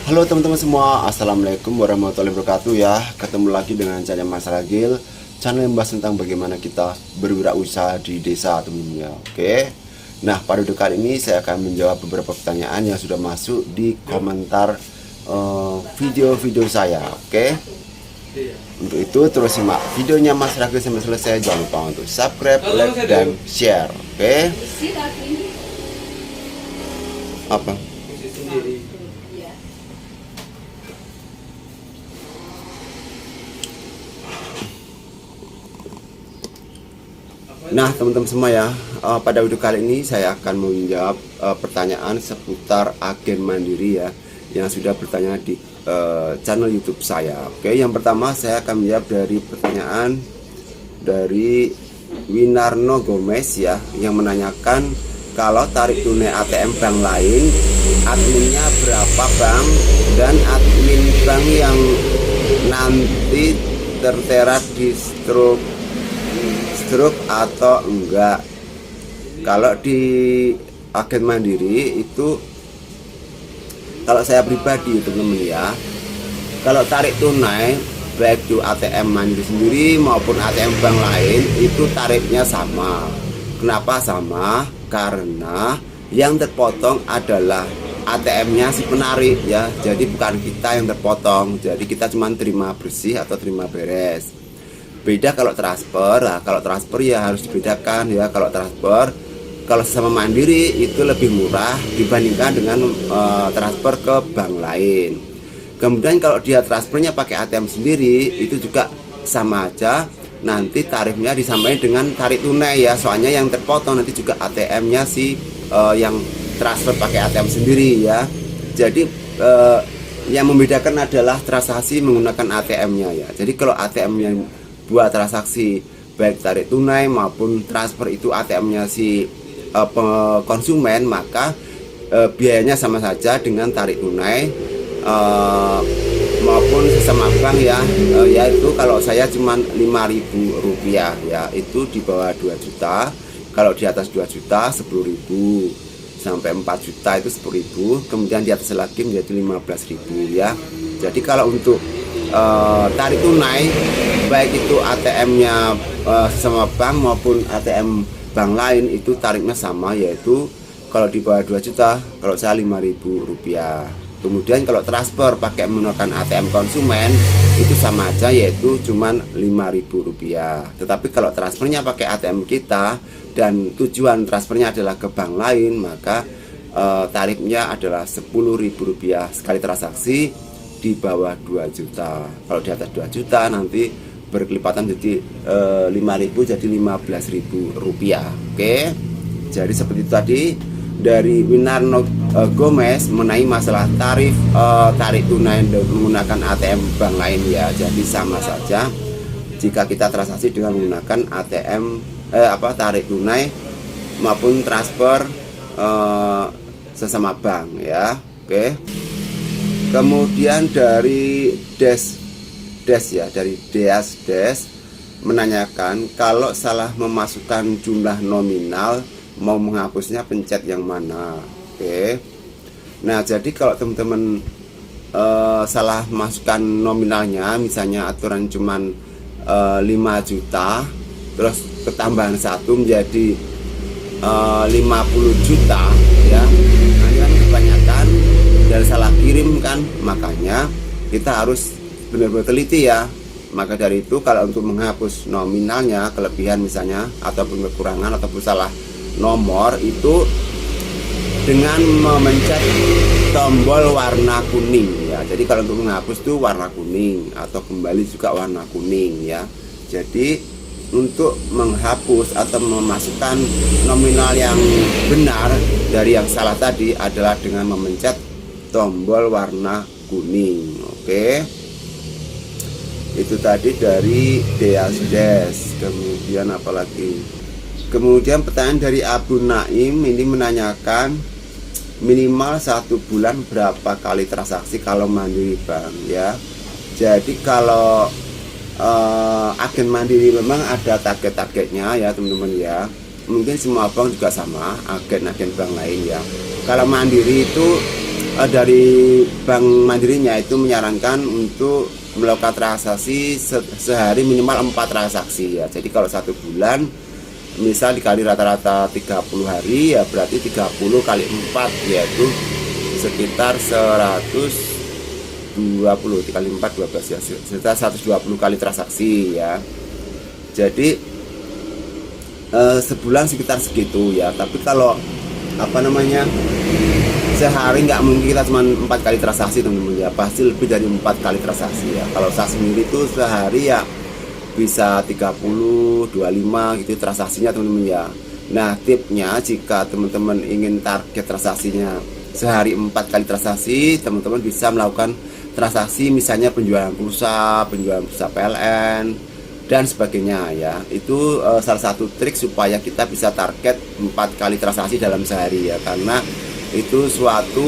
Halo teman-teman semua, Assalamualaikum warahmatullahi wabarakatuh ya. Ketemu lagi dengan channel Mas Ragil, channel yang membahas tentang bagaimana kita berwirausaha di desa teman-teman ya. Oke. Nah, pada video kali ini saya akan menjawab beberapa pertanyaan yang sudah masuk di komentar video-video saya. Oke. Untuk itu terus simak videonya Mas Ragil sampai selesai. Jangan lupa untuk subscribe, like, dan share. Oke. Apa? Nah teman-teman semua ya, pada video kali ini saya akan menjawab pertanyaan seputar agen mandiri ya, yang sudah bertanya di channel YouTube saya. Oke, yang pertama saya akan menjawab dari pertanyaan dari Winarno Gomez ya, yang menanyakan kalau tarik tunai ATM bank lain, adminnya berapa bang, dan admin bank yang nanti tertera di stroke atau enggak. Kalau di agen mandiri itu, kalau saya pribadi teman-teman ya, kalau tarik tunai baik di ATM mandiri sendiri maupun ATM bank lain itu tarifnya sama. Kenapa sama? Karena yang terpotong adalah ATM-nya si penarik ya, jadi bukan kita yang terpotong. Jadi kita cuma terima bersih atau terima beres. Beda kalau transfer. Nah, kalau transfer ya harus dibedakan ya. Kalau transfer, kalau sesama mandiri itu lebih murah dibandingkan dengan transfer ke bank lain. Kemudian kalau dia transfernya pakai ATM sendiri itu juga sama aja, nanti tarifnya disampaikan dengan tarik tunai ya. Soalnya yang terpotong nanti juga ATM-nya si yang transfer pakai ATM sendiri ya. Jadi yang membedakan adalah transaksi menggunakan ATM-nya ya. Jadi kalau ATM-nya buat transaksi baik tarik tunai maupun transfer itu ATM-nya si konsumen, maka biayanya sama saja dengan tarik tunai maupun sesama bank ya, yaitu kalau saya cuma Rp5.000 ya, itu di bawah 2 juta. Kalau di atas 2 juta 10.000, sampai 4 juta itu 10.000, kemudian di atas lagi menjadi 15.000 ya. Jadi kalau untuk tarik tunai baik itu ATM-nya sesama bank maupun ATM bank lain itu tarifnya sama, yaitu kalau di bawah 2 juta kalau saya Rp5.000. Kemudian kalau transfer pakai menggunakan ATM konsumen itu sama aja, yaitu cuman Rp5.000. Tetapi kalau transfernya pakai ATM kita dan tujuan transfernya adalah ke bank lain, maka tarifnya adalah Rp10.000 sekali transaksi di bawah 2 juta. Kalau di atas 2 juta nanti berkelipatan jadi 5.000 jadi Rp15.000. Oke. Jadi seperti itu tadi dari Winarno Gomez mengenai masalah tarif tarik tunai menggunakan ATM bank lain ya. Jadi sama saja jika kita transaksi dengan menggunakan ATM tarik tunai maupun transfer sesama bank ya. Oke. Kemudian dari Des menanyakan kalau salah memasukkan jumlah nominal mau menghapusnya pencet yang mana. Oke. Nah, jadi kalau teman-teman salah masukkan nominalnya, misalnya aturan cuman 5 juta terus ketambahan 1 menjadi 50 juta ya. Nah, kan kebanyakan dari salah kirim kan, makanya kita harus benar-benar teliti ya. Maka dari itu kalau untuk menghapus nominalnya, kelebihan misalnya ataupun kekurangan ataupun salah nomor itu dengan memencet tombol warna kuning ya. Jadi kalau untuk menghapus itu warna kuning atau kembali juga warna kuning ya. Jadi untuk menghapus atau memasukkan nominal yang benar dari yang salah tadi adalah dengan memencet tombol warna kuning. Oke. Itu tadi dari Des. Kemudian apalagi? Kemudian pertanyaan dari Abu Naim ini menanyakan minimal 1 bulan berapa kali transaksi kalau mandiri bank ya. Jadi kalau agen mandiri memang ada target-targetnya ya teman-teman ya. Mungkin semua bank juga sama, agen-agen bank lain ya. Kalau mandiri itu dari Bank Mandirinya itu menyarankan untuk melakukan transaksi sehari minimal 4 transaksi ya. Jadi kalau 1 bulan misal dikali rata-rata 30 hari ya berarti 30 kali 4 yaitu sekitar 120 dikali 4 12 ya, sekitar 120 kali transaksi ya. Jadi sebulan sekitar segitu ya. Tapi kalau apa namanya sehari nggak mungkin kita cuma 4 kali transaksi teman-teman ya, pasti lebih dari 4 kali transaksi ya. Kalau saya sendiri itu sehari ya bisa 30 25 gitu transaksinya teman-teman ya. Nah tipnya jika teman-teman ingin target transaksinya sehari 4 kali transaksi, teman-teman bisa melakukan transaksi misalnya penjualan pulsa PLN dan sebagainya ya. Itu salah satu trik supaya kita bisa target 4 kali transaksi dalam sehari ya, karena itu suatu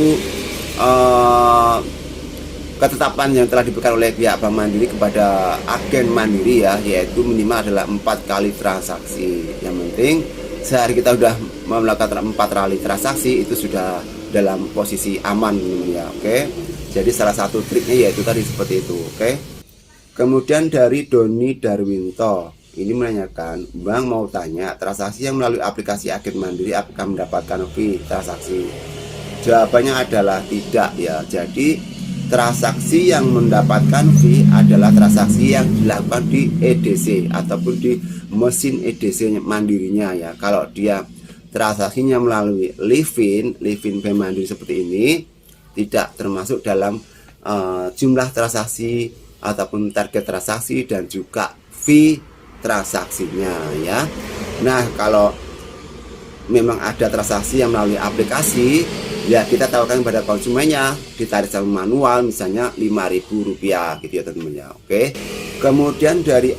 ketetapan yang telah diberikan oleh pihak Bank Mandiri kepada agen Mandiri ya, yaitu minimal adalah 4 kali transaksi. Yang penting sehari kita sudah melakukan 4 kali transaksi, itu sudah dalam posisi aman ya. Oke, jadi salah satu triknya yaitu tadi seperti itu. Oke. Kemudian dari Doni Darwinto ini menanyakan, Bang mau tanya, transaksi yang melalui aplikasi agen Mandiri apakah mendapatkan fee transaksi? Jawabannya adalah tidak ya. Jadi transaksi yang mendapatkan fee adalah transaksi yang dilakukan di EDC ataupun di mesin EDC Mandirinya ya. Kalau dia transaksinya melalui Livin Bank Mandiri seperti ini, tidak termasuk dalam jumlah transaksi ataupun target transaksi dan juga fee transaksinya ya. Nah kalau memang ada transaksi yang melalui aplikasi ya, kita tawarkan kepada konsumennya ditarik sama manual misalnya Rp5.000 gitu ya teman-teman ya. Oke. Kemudian dari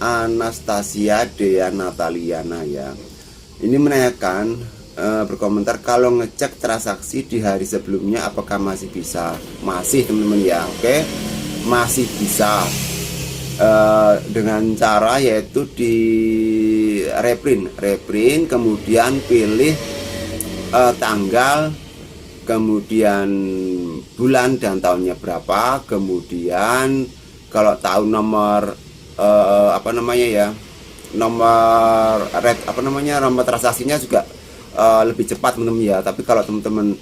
Anastasia Dea Nataliana ya, ini menanyakan berkomentar, kalau ngecek transaksi di hari sebelumnya apakah masih bisa? Masih teman-teman ya. Oke, masih bisa dengan cara yaitu di reprint kemudian pilih tanggal, kemudian bulan dan tahunnya berapa, kemudian kalau tahu nomor nomor transaksinya juga lebih cepat teman-teman ya. Tapi kalau teman-teman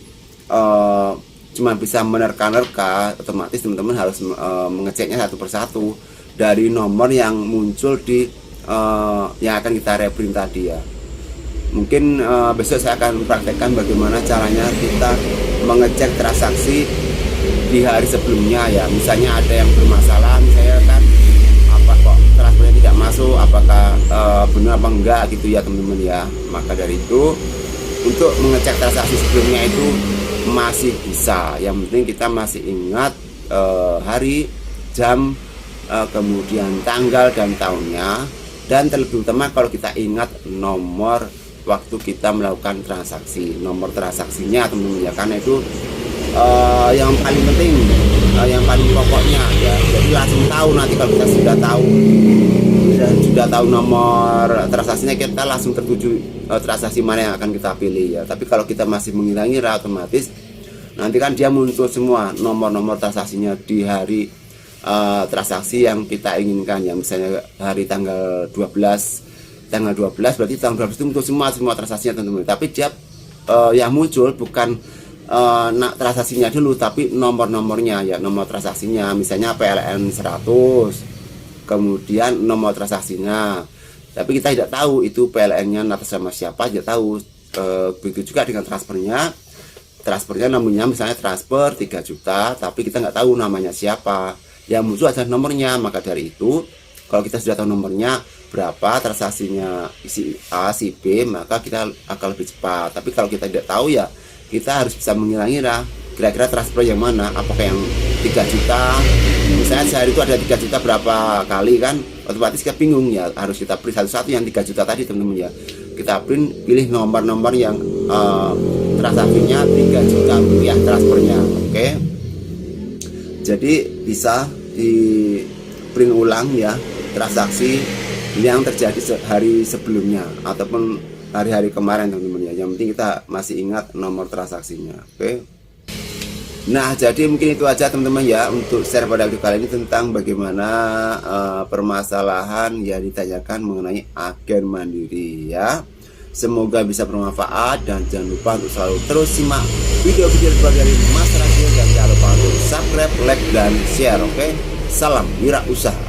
cuma bisa menerka-nerka, otomatis teman-teman harus mengeceknya satu persatu dari nomor yang muncul di yang akan kita reprint tadi ya. Mungkin besok saya akan praktekkan bagaimana caranya kita mengecek transaksi di hari sebelumnya ya. Misalnya ada yang bermasalah, misalnya kan apa kok transfernya tidak masuk, apakah benar apa enggak gitu ya teman-teman ya. Maka dari itu untuk mengecek transaksi sebelumnya itu masih bisa. Yang penting kita masih ingat hari, jam, kemudian tanggal dan tahunnya, dan terlebih utama kalau kita ingat nomor waktu kita melakukan transaksi, nomor transaksinya teman-teman ya, karena itu yang paling penting, yang paling pokoknya ya. Jadi langsung tahu nanti kalau kita sudah tahu nomor transaksinya, kita langsung tertuju transaksi mana yang akan kita pilih ya. Tapi kalau kita masih mengira-ngira, otomatis nanti kan dia muncul semua nomor-nomor transaksinya di hari transaksi yang kita inginkan ya. Misalnya hari tanggal 12 berarti tanggal 12 itu muncul semua transaksinya teman-teman. Tapi dia yang muncul bukan transaksinya dulu, tapi nomor-nomornya ya, nomor transaksinya. Misalnya PLN 100, kemudian nomor transaksinya. Tapi kita tidak tahu itu PLN-nya atas nama siapa, tidak tahu. Begitu juga dengan transfernya namanya misalnya transfer 3 juta, tapi kita nggak tahu namanya siapa. Yang muncul adalah nomornya. Maka dari itu kalau kita sudah tahu nomornya berapa transaksinya si A, si B, maka kita akan lebih cepat. Tapi kalau kita tidak tahu ya, kita harus bisa mengira-ngira kira-kira transfer yang mana, apakah yang 3 juta, misalnya sehari itu ada 3 juta berapa kali kan, otomatis kita bingung ya, harus kita print satu-satu yang 3 juta tadi teman-teman ya. Kita print, pilih nomor-nomor yang transaksinya 3 juta rupiah transfernya. Oke. Jadi bisa di print ulang ya transaksi yang terjadi hari sebelumnya ataupun hari-hari kemarin teman-teman ya. Yang penting kita masih ingat nomor transaksinya. Oke. Nah, jadi mungkin itu aja teman-teman ya untuk share pada video kali ini tentang bagaimana permasalahan yang ditanyakan mengenai agen mandiri ya. Semoga bisa bermanfaat dan jangan lupa untuk selalu terus simak video-video dari Mas Ragil dan jangan lupa untuk subscribe, like, dan share. Oke, salam wirausaha.